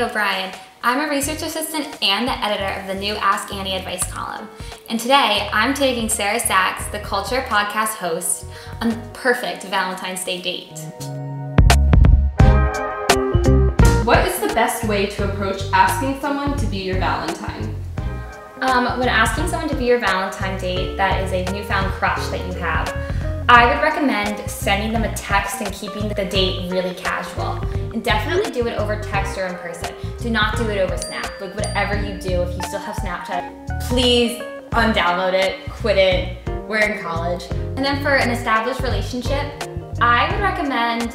Annie O'Brien. I'm a research assistant and the editor of the new Ask Annie advice column. And today I'm taking Sarah Sachs, the Culture podcast host, on the perfect Valentine's Day date. What is the best way to approach asking someone to be your Valentine? When asking someone to be your Valentine date that is a newfound crush that you have, I would recommend sending them a text and keeping the date really casual. And definitely do it over text or in person. Do not do it over Snap. Like whatever you do, if you still have Snapchat, please undownload it, quit it. We're in college. And then for an established relationship, I would recommend,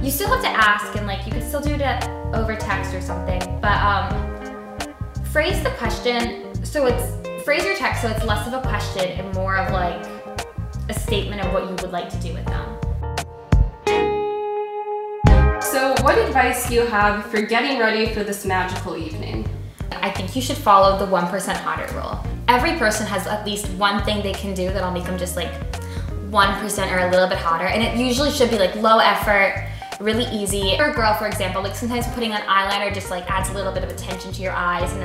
you still have to ask and like you could still do it over text or something, but phrase the question phrase your text so it's less of a question and more of like a statement of what you would like to do with them. So what advice do you have for getting ready for this magical evening? I think you should follow the 1% hotter rule. Every person has at least one thing they can do that'll make them just like 1% or a little bit hotter, and it usually should be like low effort, really easy. For a girl, for example, like sometimes putting on eyeliner just like adds a little bit of attention to your eyes, and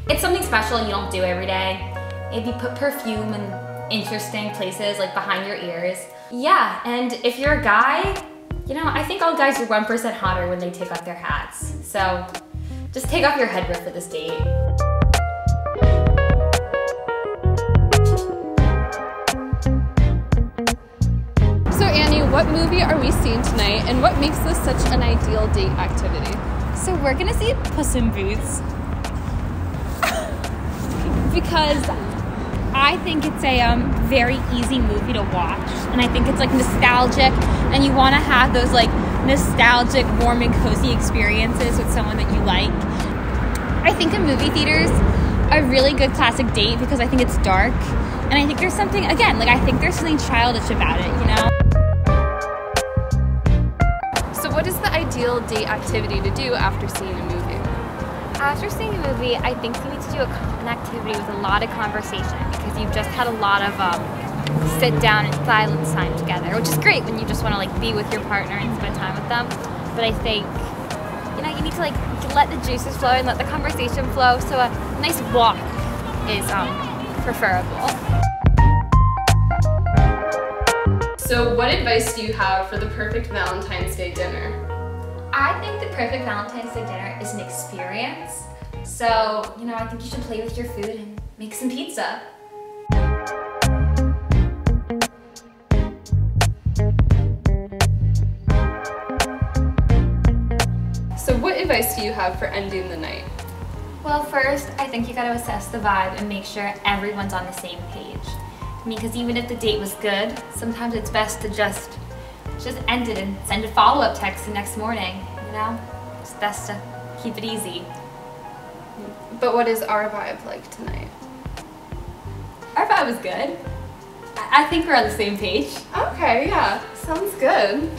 it's something special you don't do every day. Maybe put perfume in interesting places like behind your ears. Yeah, and if you're a guy, you know, I think all guys are 1% hotter when they take off their hats. So just take off your headwear for this date. So Annie, what movie are we seeing tonight and what makes this such an ideal date activity? So we're gonna see Puss in Boots because I think it's a very easy movie to watch, and I think it's like nostalgic, and you want to have those like nostalgic, warm and cozy experiences with someone that you like. I think in movie theaters, a really good classic date because I think it's dark, and I think there's something, again, like I think there's something childish about it, you know? So what is the ideal date activity to do after seeing a movie? After seeing a movie, I think you need to do an activity with a lot of conversation because you've just had a lot of sit down and silence time together, which is great when you just want to like be with your partner and spend time with them. But I think, you know, you need to like let the juices flow and let the conversation flow. So a nice walk is preferable. So what advice do you have for the perfect Valentine's Day dinner? I think the perfect Valentine's Day dinner is an experience. So, you know, I think you should play with your food and make some pizza. So what advice do you have for ending the night? Well, first, I think you gotta assess the vibe and make sure everyone's on the same page. I mean, because even if the date was good, sometimes it's best to just end it and send a follow-up text the next morning, you know? It's best to keep it easy. But what is our vibe like tonight? Our vibe was good. I think we're on the same page. Okay, yeah, sounds good.